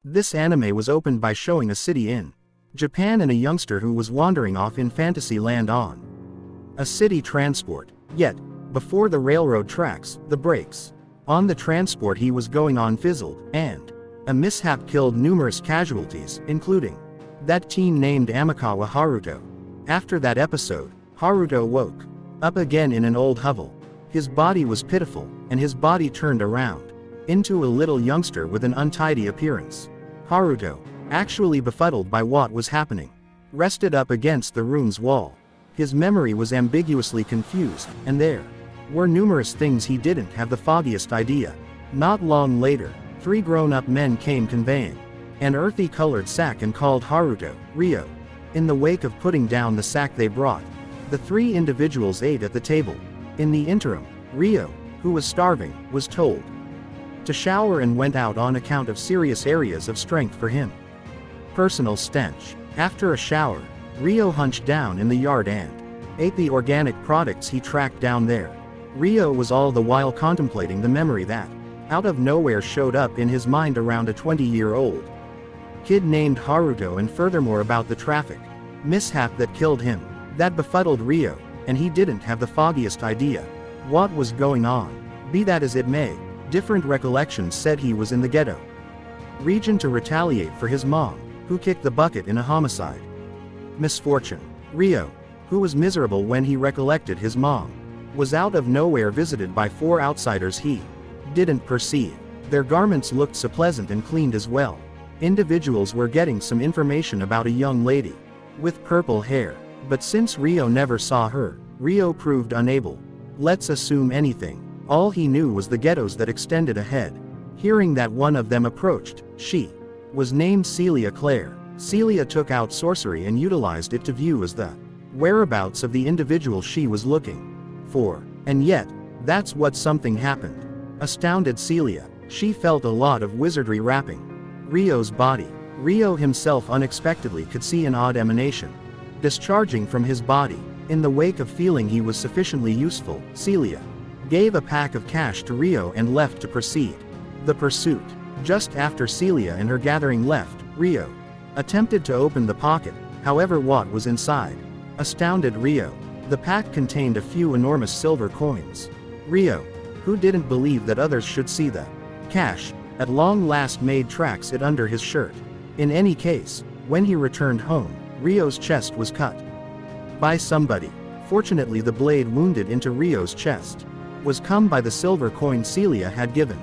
This anime was opened by showing a city in Japan and a youngster who was wandering off in fantasy land on a city transport. Yet, before the railroad tracks, the brakes on the transport he was going on fizzled, and a mishap killed numerous casualties, including that teen named Amikawa Haruto. After that episode, Haruto woke up again in an old hovel. His body was pitiful, and his body turned around into a little youngster with an untidy appearance. Haruto, actually befuddled by what was happening, rested up against the room's wall. His memory was ambiguously confused, and there were numerous things he didn't have the foggiest idea. Not long later, 3 grown-up men came conveying an earthy-colored sack and called Haruto, Ryo. In the wake of putting down the sack they brought, the 3 individuals ate at the table. In the interim, Ryo, who was starving, was told to shower and went out on account of serious areas of strength for him. Personal stench. After a shower, Ryo hunched down in the yard and ate the organic products he tracked down there. Ryo was all the while contemplating the memory that, out of nowhere, showed up in his mind around a 20-year-old kid named Haruto, and furthermore about the traffic mishap that killed him. That befuddled Ryo, and he didn't have the foggiest idea what was going on. Be that as it may, different recollections said he was in the ghetto region to retaliate for his mom, who kicked the bucket in a homicide. Misfortune. Ryo, who was miserable when he recollected his mom, was out of nowhere visited by 4 outsiders he didn't perceive. Their garments looked so pleasant and cleaned as well. Individuals were getting some information about a young lady with purple hair, but since Ryo never saw her, Ryo proved unable. Let's assume anything. All he knew was the ghettos that extended ahead. Hearing that one of them approached, she was named Celia Claire. Celia took out sorcery and utilized it to view as the whereabouts of the individual she was looking for. And yet, that's what something happened. Astounded Celia, she felt a lot of wizardry wrapping Ryo's body. Ryo himself unexpectedly could see an odd emanation discharging from his body. In the wake of feeling he was sufficiently useful, Celia gave a pack of cash to Ryo and left to proceed the pursuit. Just after Celia and her gathering left, Ryo attempted to open the pocket. However, what was inside astounded Ryo. The pack contained a few enormous silver coins. Ryo, who didn't believe that others should see the cash, at long last made tracks it under his shirt. In any case, when he returned home, Ryo's chest was cut by somebody. Fortunately, the blade wounded into Ryo's chest was come by the silver coin Celia had given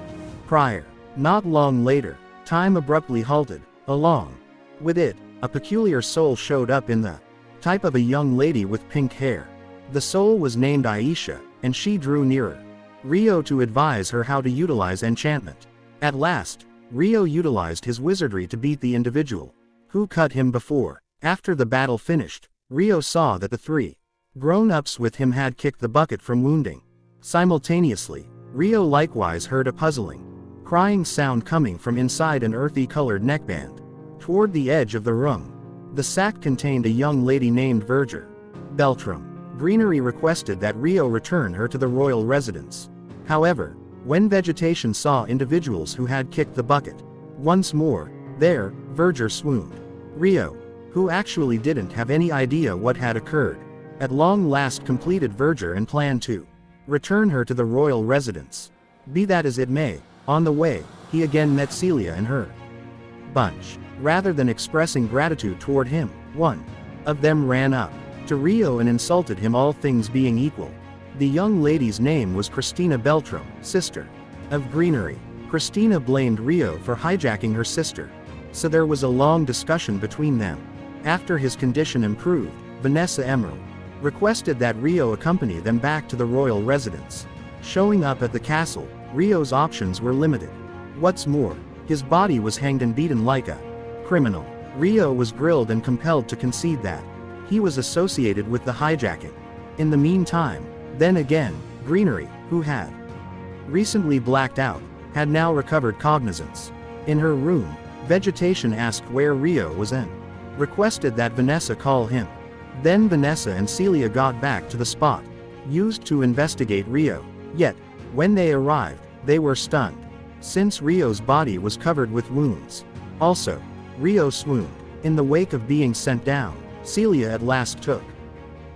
prior. Not long later, time abruptly halted. Along with it, a peculiar soul showed up in the type of a young lady with pink hair. The soul was named Aisha, and she drew nearer Ryo to advise her how to utilize enchantment. At last, Ryo utilized his wizardry to beat the individual who cut him before. After the battle finished, Ryo saw that the 3 grown-ups with him had kicked the bucket from wounding. Simultaneously, Ryo likewise heard a puzzling, crying sound coming from inside an earthy-colored neckband. Toward the edge of the room, the sack contained a young lady named Verger Beltram. Greenery requested that Ryo return her to the royal residence. However, when vegetation saw individuals who had kicked the bucket once more, there, Verger swooned. Ryo, who actually didn't have any idea what had occurred, at long last completed Verger and planned to return her to the royal residence. Be that as it may, on the way, he again met Celia and her bunch. Rather than expressing gratitude toward him, one of them ran up to Ryo and insulted him, all things being equal. The young lady's name was Christina Beltram, sister of Greenery. Christina blamed Ryo for hijacking her sister, so there was a long discussion between them. After his condition improved, Vanessa Emerald requested that Ryo accompany them back to the royal residence. Showing up at the castle, Ryo's options were limited. What's more, his body was hanged and beaten like a criminal. Ryo was grilled and compelled to concede that he was associated with the hijacking. In the meantime, then again, Greenery, who had recently blacked out, had now recovered cognizance. In her room, Vegetation asked where Ryo was and requested that Vanessa call him. Then Vanessa and Celia got back to the spot used to investigate Ryo. Yet, when they arrived, they were stunned. Since Ryo's body was covered with wounds, Also, Rio swooned. In the wake of being sent down, Celia at last took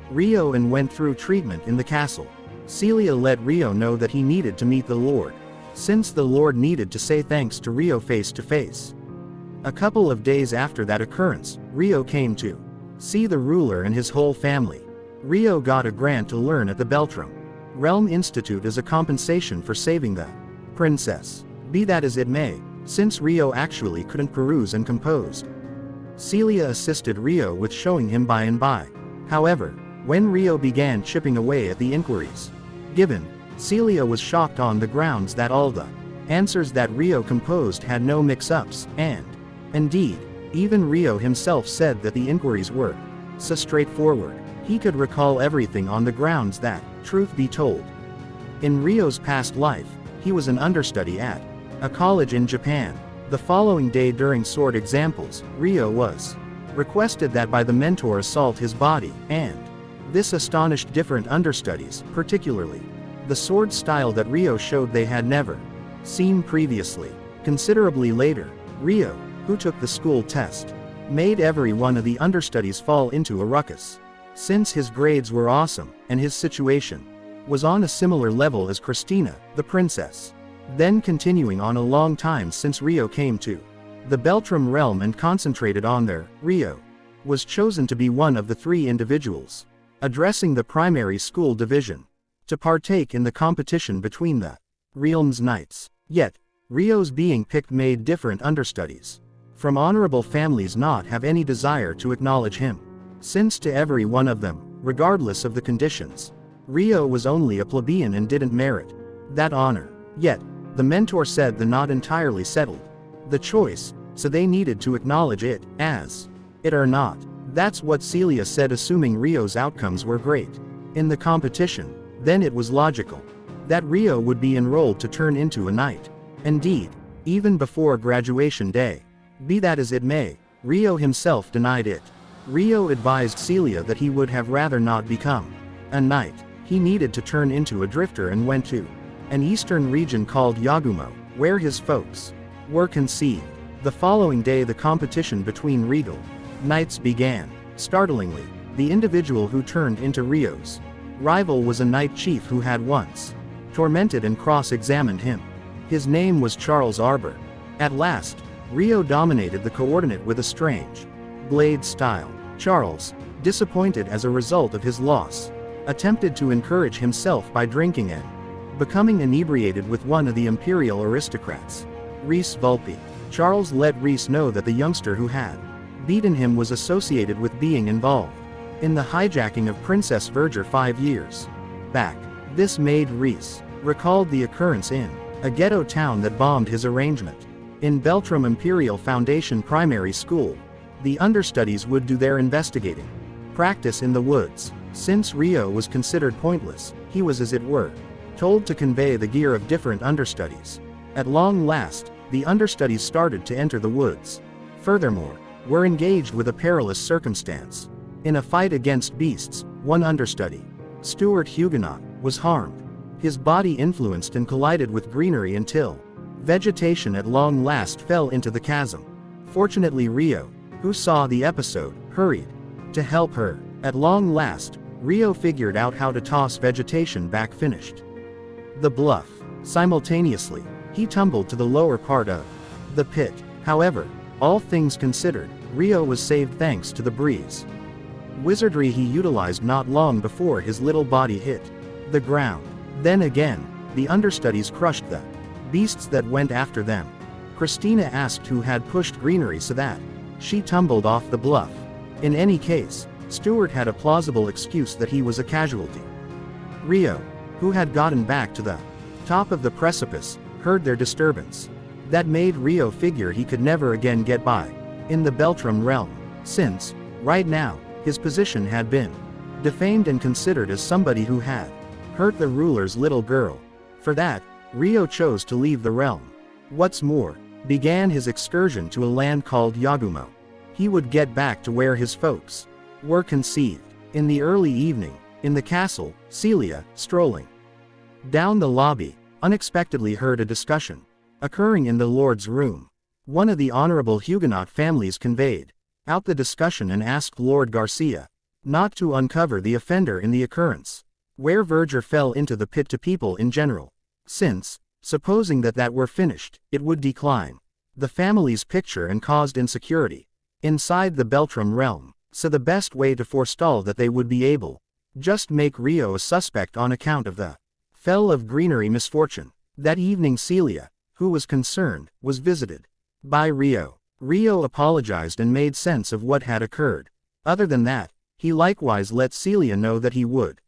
Rio and went through treatment in the castle. Celia let Rio know that he needed to meet the Lord, since the Lord needed to say thanks to Rio face to face. A couple of days after that occurrence, Rio came to see the ruler and his whole family. Rio got a grant to learn at the Beltrum Realm Institute as a compensation for saving the princess. Be that as it may, since Rio actually couldn't peruse and compose, Celia assisted Rio with showing him by and by. However, when Rio began chipping away at the inquiries given, Celia was shocked on the grounds that all the answers that Rio composed had no mix-ups, and, indeed, even Rio himself said that the inquiries were so straightforward. He could recall everything on the grounds that, truth be told, in Rio's past life, he was an understudy at a college in Japan. The following day during sword examples, Rio was requested that by the mentor assault his body, and this astonished different understudies, particularly the sword style that Rio showed they had never seen previously. Considerably later, Rio, who took the school test, made every one of the understudies fall into a ruckus. Since his grades were awesome, and his situation was on a similar level as Christina, the princess. Then continuing on a long time since Rio came to the Beltrum realm and concentrated on there, Rio was chosen to be one of the 3 individuals addressing the primary school division to partake in the competition between the realm's knights. Yet, Rio's being picked made different understudies from honorable families not have any desire to acknowledge him, since to every one of them, regardless of the conditions, Rio was only a plebeian and didn't merit that honor. Yet, the mentor said the not entirely settled the choice, so they needed to acknowledge it, as it or not. That's what Celia said, assuming Rio's outcomes were great in the competition. Then it was logical that Rio would be enrolled to turn into a knight. Indeed, even before graduation day. Be that as it may, Rio himself denied it. Rio advised Celia that he would have rather not become a knight. He needed to turn into a drifter and went to an eastern region called Yagumo, where his folks were conceived. The following day the competition between regal knights began. Startlingly, the individual who turned into Rio's rival was a knight chief who had once tormented and cross-examined him. His name was Charles Arbor. At last, Rio dominated the coordinate with a strange blade style. Charles, disappointed as a result of his loss, attempted to encourage himself by drinking and becoming inebriated with one of the imperial aristocrats, Reese Vulpe. Charles let Reese know that the youngster who had beaten him was associated with being involved in the hijacking of Princess Verger 5 years back. This made Reese recalled the occurrence in a ghetto town that bombed his arrangement. In Beltrum Imperial Foundation Primary School, the understudies would do their investigating practice in the woods. Since Rio was considered pointless, he was, as it were, told to convey the gear of different understudies. At long last, the understudies started to enter the woods. Furthermore, were engaged with a perilous circumstance. In a fight against beasts, one understudy, Stuart Huguenot, was harmed. His body influenced and collided with greenery until vegetation at long last fell into the chasm. Fortunately Rio, who saw the episode, hurried to help her. At long last, Rio figured out how to toss vegetation back, finished the bluff. Simultaneously, he tumbled to the lower part of the pit. However, all things considered, Rio was saved thanks to the breeze wizardry he utilized not long before his little body hit the ground. Then again, the understudies crushed the beasts that went after them. Christina asked who had pushed greenery so that she tumbled off the bluff. In any case, Stuart had a plausible excuse that he was a casualty. Rio, who had gotten back to the top of the precipice, heard their disturbance. That made Rio figure he could never again get by in the Beltrum realm, since, right now, his position had been defamed and considered as somebody who had hurt the ruler's little girl. For that, Rio chose to leave the realm. What's more, began his excursion to a land called Yagumo. He would get back to where his folks were conceived. In the early evening, in the castle, Celia, strolling down the lobby, unexpectedly heard a discussion occurring in the Lord's room. One of the honorable Huguenot families conveyed out the discussion and asked Lord Garcia not to uncover the offender in the occurrence, where Verger fell into the pit to people in general, since, supposing that were finished, it would decline the family's picture and caused insecurity inside the Beltram realm, so the best way to forestall that they would be able just make Rio a suspect on account of the fell of greenery misfortune. That evening Celia, who was concerned, was visited by Rio. Rio apologized and made sense of what had occurred. Other than that, he likewise let Celia know that he would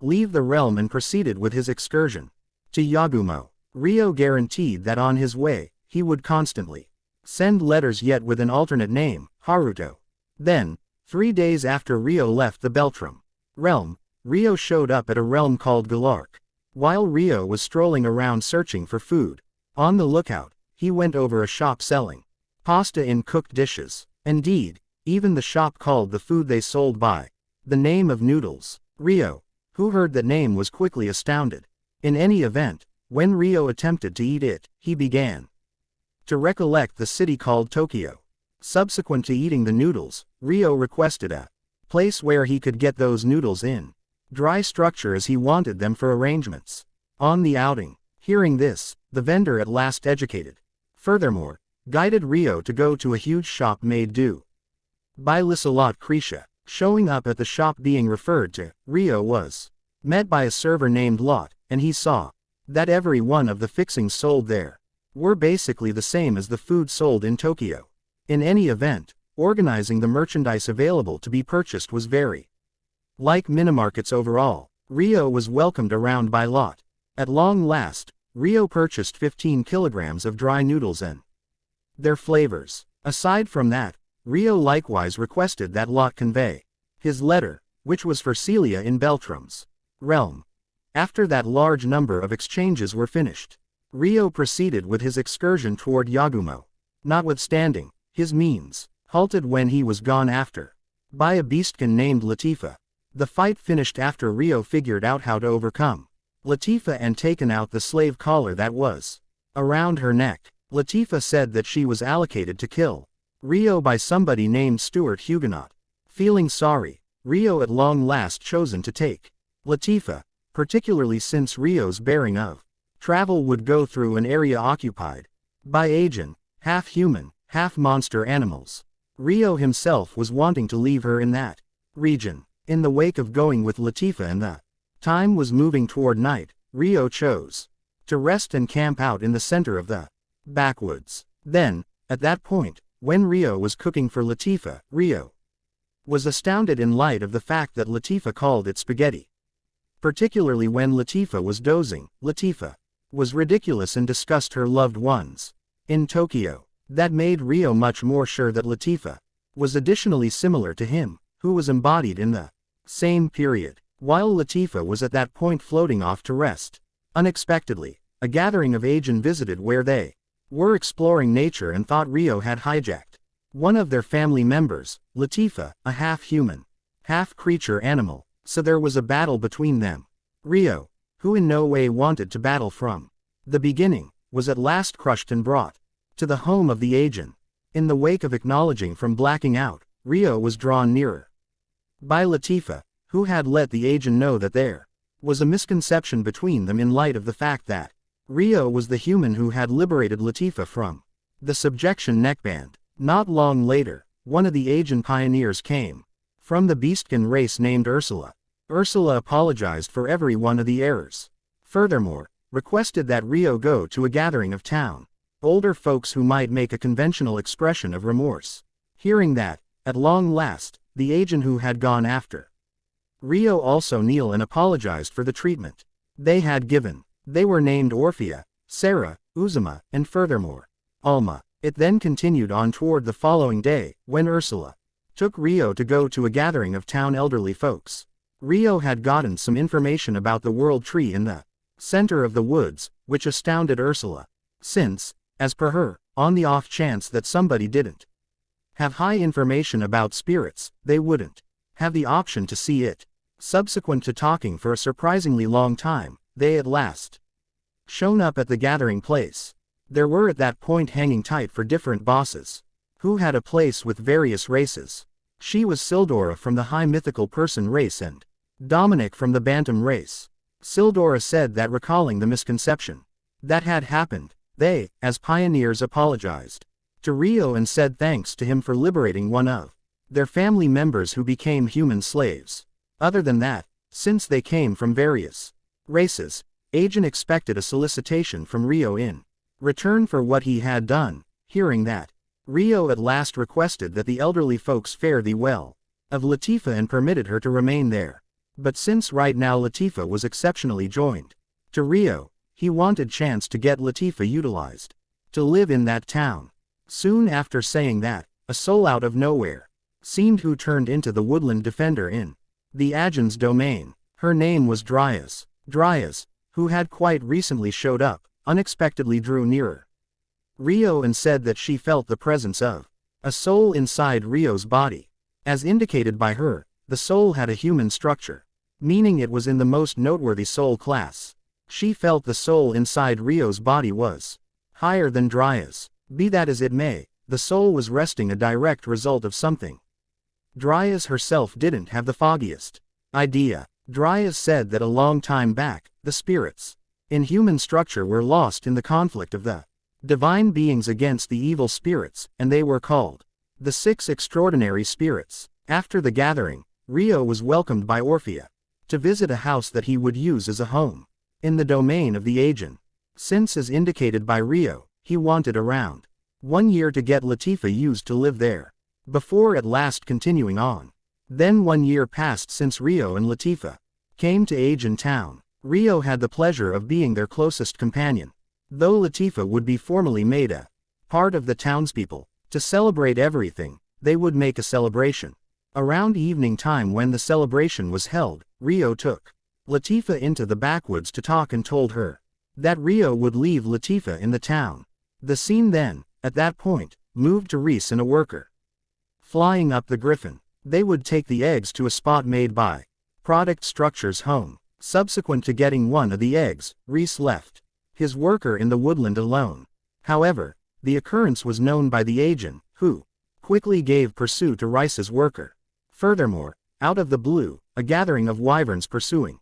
leave the realm and proceeded with his excursion to Yagumo. Rio guaranteed that on his way, he would constantly send letters, yet with an alternate name, Haruto. Then, 3 days after Rio left the Beltram realm, Rio showed up at a realm called Galark. While Rio was strolling around searching for food, on the lookout, he went over a shop selling pasta in cooked dishes. Indeed, even the shop called the food they sold by the name of noodles. Rio, who heard that name, was quickly astounded. In any event, when Rio attempted to eat it, he began to recollect the city called Tokyo. Subsequent to eating the noodles, Rio requested a place where he could get those noodles in dry structure as he wanted them for arrangements on the outing. Hearing this, the vendor at last educated, furthermore, guided Rio to go to a huge shop made do by Liselot Krisha. Showing up at the shop being referred to, Rio was met by a server named Lot, and he saw that every one of the fixings sold there were basically the same as the food sold in Tokyo. In any event, organizing the merchandise available to be purchased was very like minimarkets overall. Rio was welcomed around by Lot. At long last, Rio purchased 15 kilograms of dry noodles and their flavors. Aside from that, Rio likewise requested that Lot convey his letter, which was for Celia in Beltram's realm. After that large number of exchanges were finished, Rio proceeded with his excursion toward Yagumo. Notwithstanding his means, halted when he was gone after by a beastkin named Latifa. The fight finished after Rio figured out how to overcome Latifa and taken out the slave collar that was around her neck. Latifa said that she was allocated to kill Rio by somebody named Stuart Huguenot. Feeling sorry, Rio at long last chosen to take Latifa, particularly since Rio's bearing of travel would go through an area occupied by Asian, half-human, half-monster animals. Rio himself was wanting to leave her in that region. In the wake of going with Latifa and the time was moving toward night, Rio chose to rest and camp out in the center of the backwoods. Then, at that point, when Rio was cooking for Latifa, Rio was astounded in light of the fact that Latifa called it spaghetti. Particularly when Latifa was dozing, Latifa was ridiculous and discussed her loved ones in Tokyo. That made Rio much more sure that Latifa was additionally similar to him, who was embodied in the same period. While Latifa was at that point floating off to rest, unexpectedly, a gathering of Asian visited where they were exploring nature and thought Rio had hijacked one of their family members, Latifa, a half-human, half-creature animal, so there was a battle between them. Rio, who in no way wanted to battle from the beginning, was at last crushed and brought to the home of the Asian. In the wake of acknowledging from blacking out, Rio was drawn nearer by Latifa, who had let the Asian know that there was a misconception between them in light of the fact that Rio was the human who had liberated Latifa from the subjection neckband. Not long later, one of the Asian pioneers came from the beastkin race named Ursula. Ursula apologized for every one of the errors. Furthermore, requested that Rio go to a gathering of town older folks who might make a conventional expression of remorse. Hearing that, at long last, the agent who had gone after Rio also kneel and apologized for the treatment they had given. They were named Orphea, Sarah, Uzuma, and furthermore, Alma. It then continued on toward the following day, when Ursula took Rio to go to a gathering of town elderly folks. Rio had gotten some information about the world tree in the center of the woods, which astounded Ursula, since, as per her, on the off chance that somebody didn't have high information about spirits, they wouldn't have the option to see it. Subsequent to talking for a surprisingly long time, they at last shown up at the gathering place. There were at that point hanging tight for different bosses, who had a place with various races. She was Sildora from the High Mythical Person race and Dominic from the Bantam race. Sildora said that recalling the misconception that had happened, they, as pioneers, apologized to Rio and said thanks to him for liberating one of their family members who became human slaves. Other than that, since they came from various races, Agent expected a solicitation from Rio in return for what he had done. Hearing that, Rio at last requested that the elderly folks fare thee well of Latifah and permitted her to remain there. But since right now Latifah was exceptionally joined to Rio, he wanted chance to get Latifah utilized to live in that town. Soon after saying that, a soul out of nowhere seemed who turned into the woodland defender in the Agen's domain. Her name was Dryas. Dryas, who had quite recently showed up, unexpectedly drew nearer Rio and said that she felt the presence of a soul inside Rio's body. As indicated by her, the soul had a human structure, meaning it was in the most noteworthy soul class. She felt the soul inside Rio's body was higher than Dryas. Be that as it may, the soul was resting a direct result of something. Dryas herself didn't have the foggiest idea. Dryas said that a long time back, the spirits in human structure were lost in the conflict of the divine beings against the evil spirits, and they were called the 6 extraordinary spirits. After the gathering, Rio was welcomed by Orphea to visit a house that he would use as a home in the domain of the Aegean. Since, as indicated by Rio, he wanted around 1 year to get Latifah used to live there, before at last continuing on. Then 1 year passed since Rio and Latifah came to Aegean town. Rio had the pleasure of being their closest companion, though Latifah would be formally made a part of the townspeople. To celebrate everything, they would make a celebration. Around evening time when the celebration was held, Rio took Latifah into the backwoods to talk and told her that Rio would leave Latifah in the town. The scene then, at that point, moved to Reese and a worker flying up the griffin. They would take the eggs to a spot made by Product Structure's home. Subsequent to getting one of the eggs, Reese left his worker in the woodland alone. However, the occurrence was known by the agent, who quickly gave pursuit to Rice's worker. Furthermore, out of the blue, a gathering of wyverns pursuing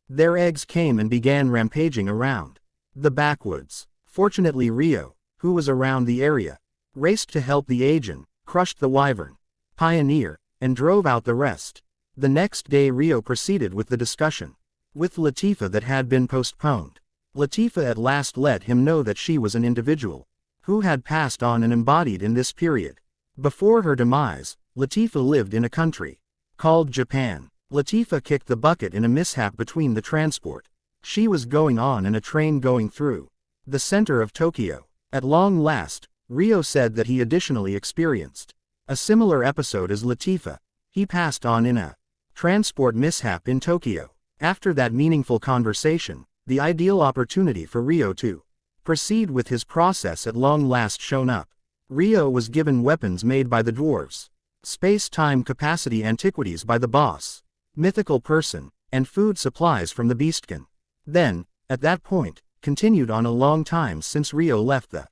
their eggs came and began rampaging around the backwoods. Fortunately Rio, who was around the area, raced to help the agent, crushed the wyvern pioneer, and drove out the rest. The next day Rio proceeded with the discussion with Latifah that had been postponed. Latifah at last let him know that she was an individual who had passed on and embodied in this period. Before her demise, Latifah lived in a country called Japan. Latifah kicked the bucket in a mishap between the transport she was going on and a train going through the center of Tokyo. At long last, Rio said that he additionally experienced a similar episode as Latifah. He passed on in a transport mishap in Tokyo. After that meaningful conversation, the ideal opportunity for Rio to proceed with his process at long last shown up. Rio was given weapons made by the dwarves, space-time capacity antiquities by the boss, mythical person, and food supplies from the beastkin. Then, at that point, continued on a long time since Rio left the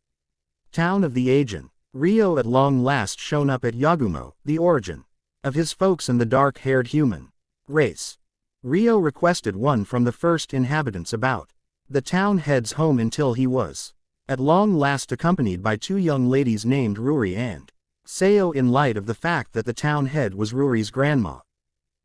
town of the Aegean. Rio at long last shown up at Yagumo, the origin of his folks and the dark-haired human race. Rio requested one from the first inhabitants about the town head's home until he was at long last accompanied by 2 young ladies named Ruri and Sayo. In light of the fact that the town head was Ruri's grandma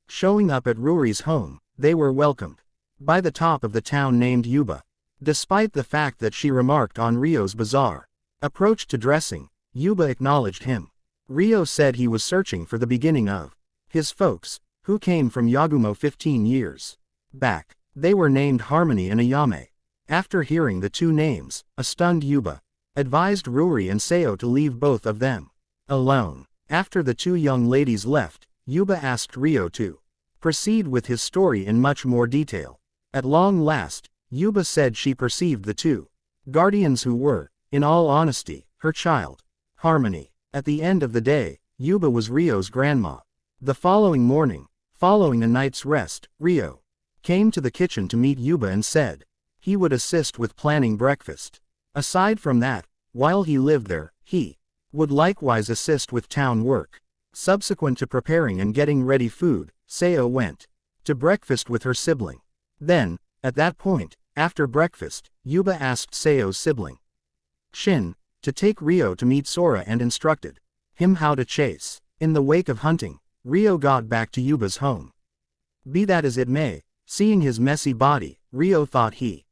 showing up at Ruri's home, they were welcomed by the top of the town named Yuba. Despite the fact that she remarked on Rio's bizarre approach to dressing, Yuba acknowledged him. Rio said he was searching for the beginning of his folks, who came from Yagumo 15 years back. They were named Harmony and Ayame. After hearing the 2 names, a stunned Yuba advised Ruri and Sayo to leave both of them alone. After the 2 young ladies left, Yuba asked Rio to proceed with his story in much more detail. At long last, Yuba said she perceived the 2 guardians who were, in all honesty, her child, Harmony. At the end of the day, Yuba was Rio's grandma. The following morning, following a night's rest, Rio came to the kitchen to meet Yuba and said he would assist with planning breakfast. Aside from that, while he lived there, he would likewise assist with town work. Subsequent to preparing and getting ready food, Seo went to breakfast with her sibling. Then, at that point, after breakfast, Yuba asked Seo's sibling, Shin, to take Ryo to meet Sora and instructed him how to chase. In the wake of hunting, Ryo got back to Yuba's home. Be that as it may, seeing his messy body, Ryo thought he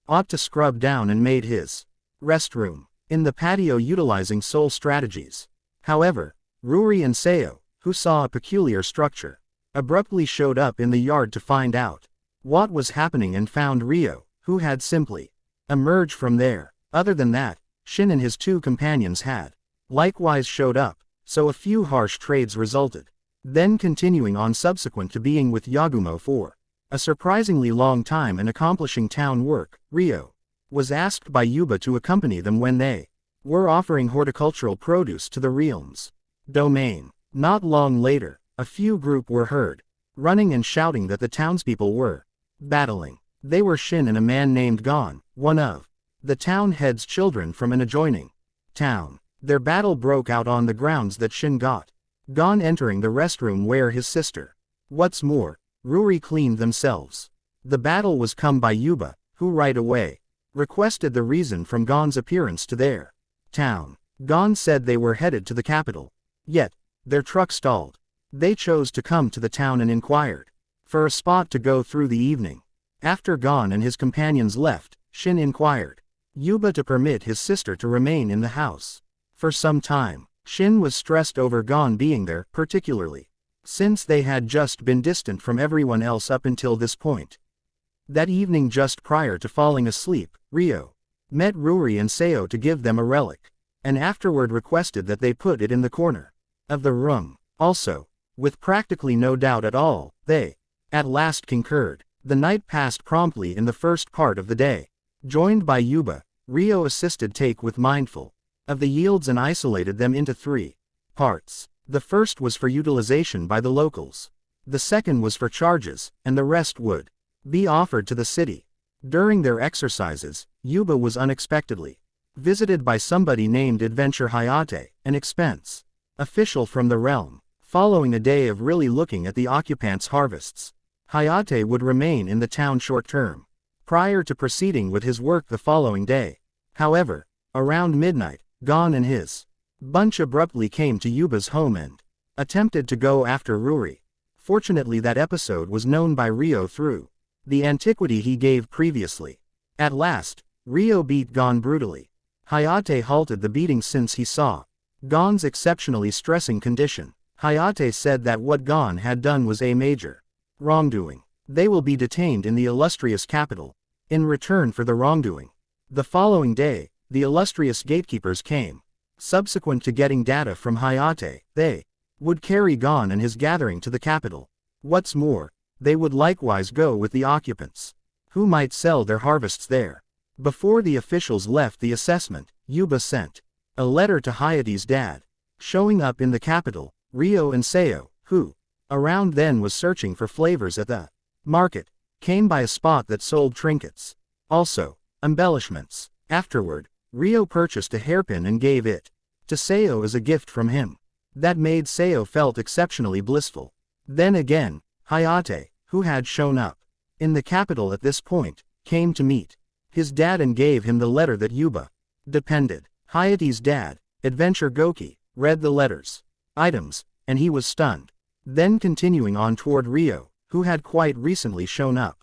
ought to scrub down and made his restroom in the patio utilizing soul strategies. However, Ruri and Seo, who saw a peculiar structure, abruptly showed up in the yard to find out what was happening and found Ryo, who had simply emerged from there. Other than that, Shin and his two companions had likewise showed up, so a few harsh trades resulted. Then continuing on subsequent to being with Yagumo for a surprisingly long time and accomplishing town work, Ryo was asked by Yuba to accompany them when they were offering horticultural produce to the realm's domain. Not long later, a few group were heard running and shouting that the townspeople were battling. They were Shin and a man named Gon, one of the town head's children from an adjoining town. Their battle broke out on the grounds that Shin got Gon entering the restroom where his sister. What's more, Ruri cleaned themselves. The battle was come by Yuba, who right away requested the reason from Gon's appearance to their town. Gon said they were headed to the capital. Yet, their truck stalled. They chose to come to the town and inquired for a spot to go through the evening. After Gon and his companions left, Shin inquired Yuba to permit his sister to remain in the house. For some time, Shin was stressed over Gon being there, particularly since they had just been distant from everyone else up until this point. That evening just prior to falling asleep, Ryo met Ruri and Seo to give them a relic, and afterward requested that they put it in the corner of the room. Also, with practically no doubt at all, they at last concurred. The night passed promptly in the first part of the day. Joined by Yuba, Ryo assisted Take with mindful of the yields and isolated them into 3 parts. The first was for utilization by the locals. The second was for charges, and the rest would be offered to the city. During their exercises, Yuba was unexpectedly visited by somebody named Adventure Hayate, an expense official from the realm. Following a day of really looking at the occupants' harvests, Hayate would remain in the town short term, prior to proceeding with his work the following day. However, around midnight, Gon and his bunch abruptly came to Yuba's home and attempted to go after Ruri. Fortunately, that episode was known by Ryo through the antiquity he gave previously. At last, Ryo beat Gon brutally. Hayate halted the beating since he saw Gon's exceptionally stressing condition. Hayate said that what Gon had done was a major wrongdoing. They will be detained in the illustrious capital in return for the wrongdoing. The following day, the illustrious gatekeepers came. Subsequent to getting data from Hayate, they would carry Gon and his gathering to the capital. What's more, they would likewise go with the occupants, who might sell their harvests there. Before the officials left the assessment, Yuba sent a letter to Hayate's dad. Showing up in the capital, Ryo and Seo, who around then was searching for flavors at the market, came by a spot that sold trinkets. Also, embellishments. Afterward, Ryo purchased a hairpin and gave it to Seo as a gift from him. That made Seo felt exceptionally blissful. Then again, Hayate, who had shown up in the capital at this point, came to meet his dad and gave him the letter that Yuba depended. Hayate's dad, Adventure Goki, read the letters, items, and he was stunned. Then continuing on toward Ryo, who had quite recently shown up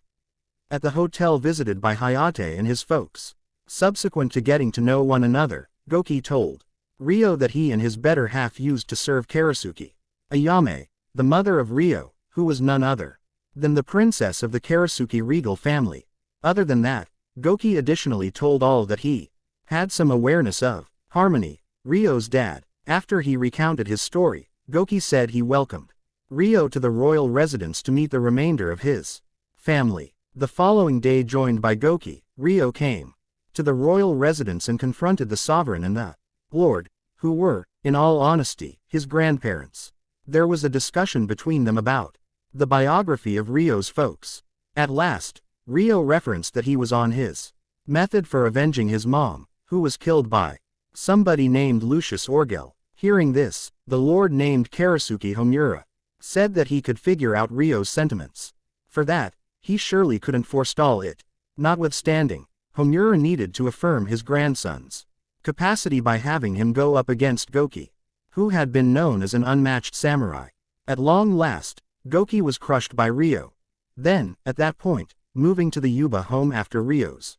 at the hotel visited by Hayate and his folks. Subsequent to getting to know one another, Goki told Ryo that he and his better half used to serve Karasuki Ayame, the mother of Ryo, who was none other than the princess of the Karasuki regal family. Other than that, Goki additionally told all that he had some awareness of Harmony, Ryo's dad. After he recounted his story, Goki said he welcomed Ryo to the royal residence to meet the remainder of his family. The following day, joined by Goki, Ryo came to the royal residence and confronted the sovereign and the lord, who were, in all honesty, his grandparents. There was a discussion between them about the biography of Ryo's folks. At last, Ryo referenced that he was on his method for avenging his mom, who was killed by somebody named Lucius Orgel. Hearing this, the lord named Karasuke Homura said that he could figure out Ryo's sentiments. For that, he surely couldn't forestall it. Notwithstanding, Homura needed to affirm his grandson's capacity by having him go up against Goki, who had been known as an unmatched samurai. At long last, Goki was crushed by Ryo. Then, at that point, moving to the Yuba home after Ryo's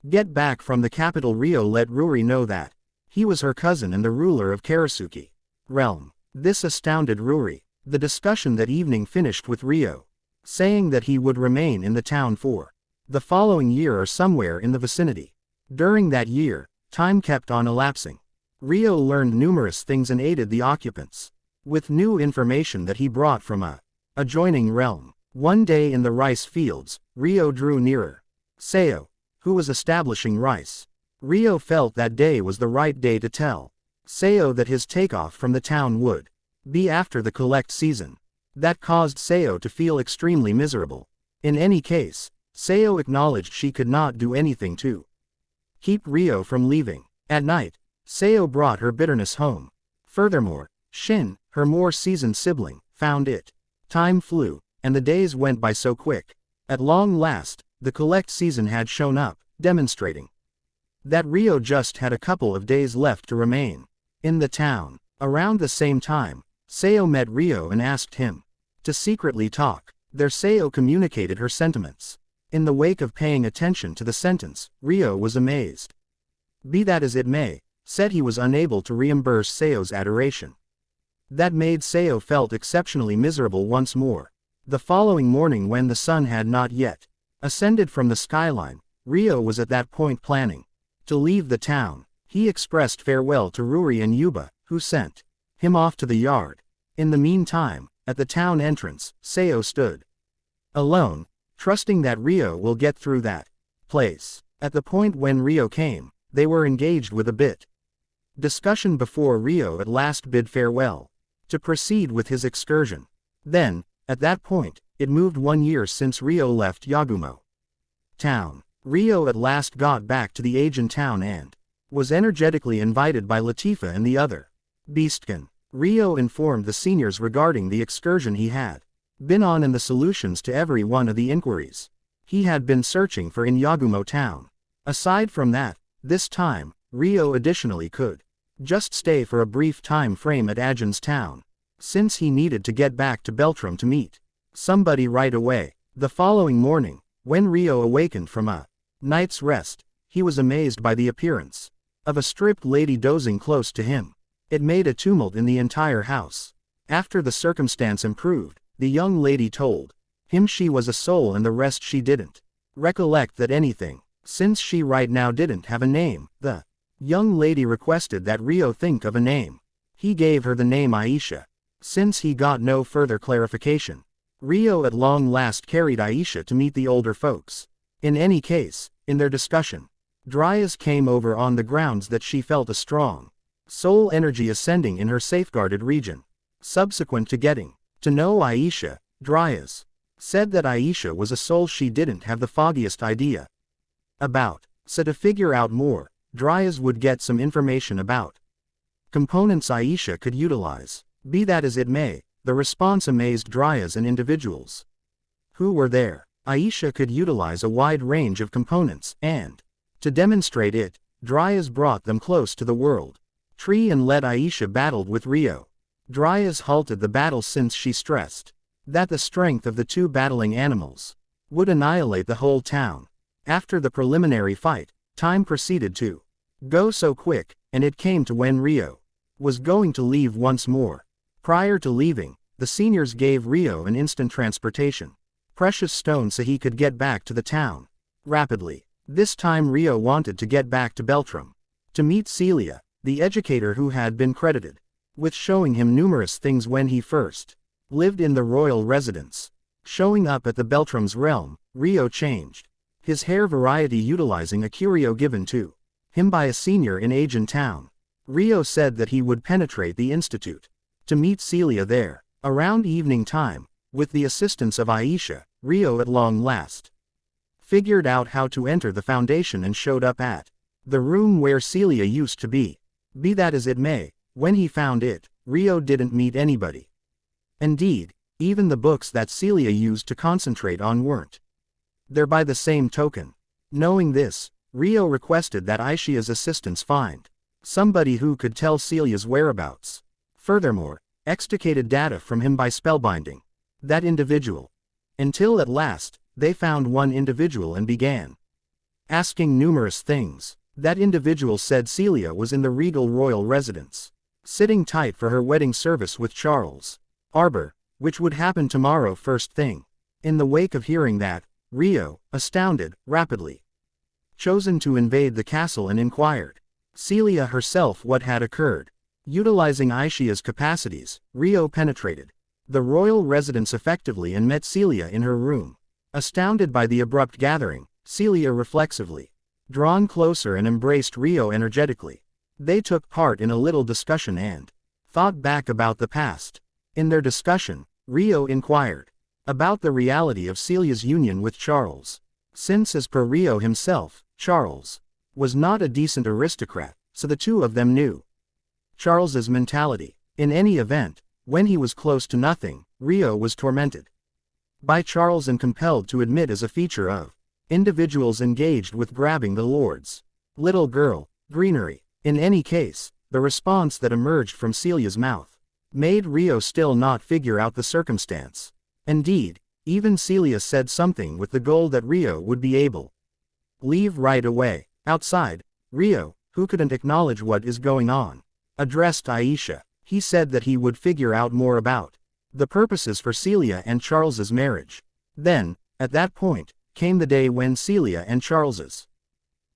get back from the capital, Ryo let Ruri know that he was her cousin and the ruler of Karasuke realm. This astounded Ruri. The discussion that evening finished with Ryo saying that he would remain in the town for the following year or somewhere in the vicinity. During that year, time kept on elapsing. Ryo learned numerous things and aided the occupants with new information that he brought from a adjoining realm. One day in the rice fields, Ryo drew nearer Seo, who was establishing rice. Ryo felt that day was the right day to tell Seo that his takeoff from the town would be after the collect season. That caused Seo to feel extremely miserable. In any case, Seo acknowledged she could not do anything to keep Ryo from leaving. At night, Seo brought her bitterness home. Furthermore, Shin, her more seasoned sibling, found it. Time flew, and the days went by so quick. At long last, the collect season had shown up, demonstrating that Ryo just had a couple of days left to remain in the town. Around the same time, Seo met Ryo and asked him to secretly talk. There Seo communicated her sentiments. In the wake of paying attention to the sentence, Ryo was amazed. Be that as it may, said he was unable to reimburse Seo's adoration. That made Seo felt exceptionally miserable once more. The following morning, when the sun had not yet ascended from the skyline, Ryo was at that point planning to leave the town. He expressed farewell to Ruri and Yuba, who sent him off to the yard. In the meantime, at the town entrance, Seo stood alone, trusting that Ryo will get through that place. At the point when Ryo came, they were engaged with a bit discussion before Ryo at last bid farewell to proceed with his excursion. Then, at that point, it moved 1 year since Ryo left Yagumo town. Ryo at last got back to the Ajin town and was energetically invited by Latifa and the other Beastkin. Ryo informed the seniors regarding the excursion he had been on and the solutions to every one of the inquiries he had been searching for in Yagumo town. Aside from that, this time, Ryo additionally could just stay for a brief time frame at Ajin's town, since he needed to get back to Beltram to meet somebody right away. The following morning, when Ryo awakened from a night's rest, he was amazed by the appearance of a stripped lady dozing close to him. It made a tumult in the entire house. After the circumstance improved, the young lady told him she was a soul and the rest she didn't recollect that anything, since she right now didn't have a name. The young lady requested that Ryo think of a name. He gave her the name Aisha. Since he got no further clarification, Ryo at long last carried Aisha to meet the older folks. In any case, in their discussion, Dryas came over on the grounds that she felt a strong soul energy ascending in her safeguarded region. Subsequent to getting to know Aisha, Dryas said that Aisha was a soul she didn't have the foggiest idea about. So to figure out more, Dryas would get some information about components Aisha could utilize. Be that as it may, the response amazed Dryas and individuals who were there. Aisha could utilize a wide range of components, and to demonstrate it, Dryas brought them close to the world tree and let Aisha battled with Ryo. Dryas halted the battle since she stressed that the strength of the two battling animals would annihilate the whole town. After the preliminary fight, time proceeded to go so quick, and it came to when Ryo was going to leave once more. Prior to leaving, the seniors gave Ryo an instant transportation precious stone so he could get back to the town rapidly. This time Ryo wanted to get back to Beltram to meet Celia, the educator who had been credited with showing him numerous things when he first lived in the royal residence. Showing up at the Beltram's realm, Ryo changed his hair variety utilizing a curio given to him by a senior in Ajin town. Ryo said that he would penetrate the institute to meet Celia there. Around evening time, with the assistance of Aisha, Ryo at long last figured out how to enter the foundation and showed up at The room where Celia used to be. Be that as it may, when he found it, Rio didn't meet anybody. Indeed, even the books that Celia used to concentrate on weren't there by the same token. Knowing this, Rio requested that Aishia's assistants find somebody who could tell Celia's whereabouts. Furthermore, extricated data from him by spellbinding that individual. Until at last, they found one individual and began asking numerous things. That individual said Celia was in the regal royal residence, sitting tight for her wedding service with Charles Arbor, which would happen tomorrow first thing. In the wake of hearing that, Rio, astounded, rapidly chosen to invade the castle and inquired Celia herself what had occurred. Utilizing Aishia's capacities, Rio penetrated the royal residence effectively and met Celia in her room. Astounded by the abrupt gathering, Celia reflexively drawn closer and embraced Rio energetically. They took part in a little discussion and thought back about the past. In their discussion, Rio inquired about the reality of Celia's union with Charles. Since as per Rio himself, Charles was not a decent aristocrat, so the two of them knew Charles's mentality. In any event, when he was close to nothing, Rio was tormented by Charles and compelled to admit as a feature of individuals engaged with grabbing the Lord's little girl, greenery. In any case, the response that emerged from Celia's mouth made Rio still not figure out the circumstance. Indeed, even Celia said something with the goal that Rio would be able leave right away. Outside, Rio, who couldn't acknowledge what is going on, addressed Aisha. He said that he would figure out more about the purposes for Celia and Charles's marriage. Then, at that point, came the day when Celia and Charles's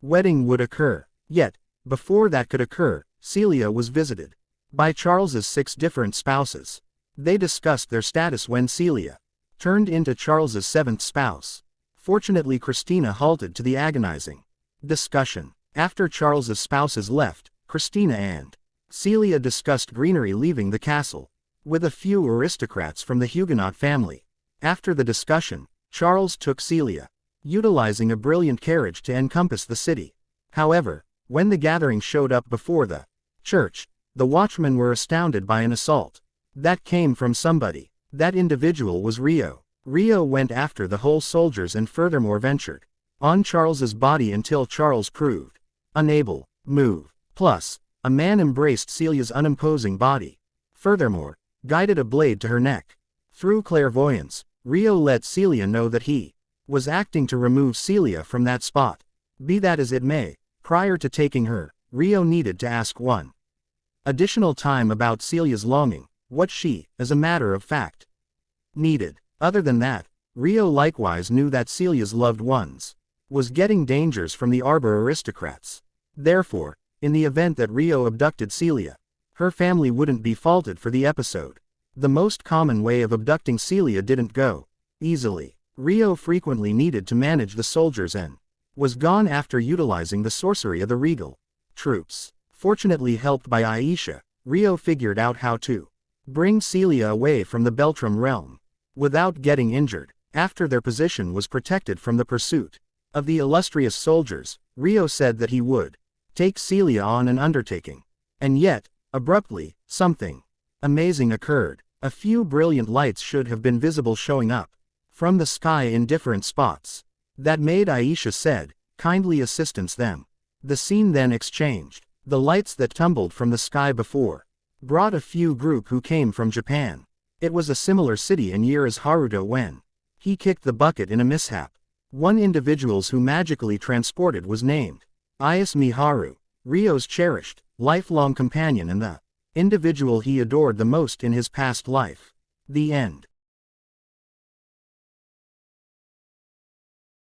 wedding would occur. Yet, before that could occur, Celia was visited by Charles's 6 different spouses. They discussed their status when Celia turned into Charles's 7th spouse. Fortunately, Christina halted to the agonizing discussion. After Charles's spouses left, Christina and Celia discussed greenery leaving the castle with a few aristocrats from the Huguenot family. After the discussion, Charles took Celia, utilizing a brilliant carriage to encompass the city. However, when the gathering showed up before the church, the watchmen were astounded by an assault that came from somebody. That individual was Rio. Rio went after the whole soldiers and furthermore ventured on Charles's body until Charles proved unable to move. Plus, a man embraced Celia's unimposing body. Furthermore, guided a blade to her neck. Through clairvoyance, Rio let Celia know that he was acting to remove Celia from that spot. Be that as it may, prior to taking her, Rio needed to ask one additional time about Celia's longing, what she, as a matter of fact, needed. Other than that, Rio likewise knew that Celia's loved ones was getting dangers from the Arbor aristocrats. Therefore, in the event that Rio abducted Celia, her family wouldn't be faulted for the episode. The most common way of abducting Celia didn't go easily. Rio frequently needed to manage the soldiers and was gone after utilizing the sorcery of the regal troops. Fortunately, helped by Aisha, Rio figured out how to bring Celia away from the Beltram realm without getting injured. After their position was protected from the pursuit of the illustrious soldiers, Rio said that he would take Celia on an undertaking. And yet, abruptly, something amazing occurred. A few brilliant lights should have been visible showing up from the sky in different spots. That made Aisha said, kindly assistance them. The scene then exchanged. The lights that tumbled from the sky before brought a few group who came from Japan. It was a similar city in year as Haruto when he kicked the bucket in a mishap. One individuals who magically transported was named Ayase Miharu, Rio's cherished, lifelong companion and the individual he adored the most in his past life. The end.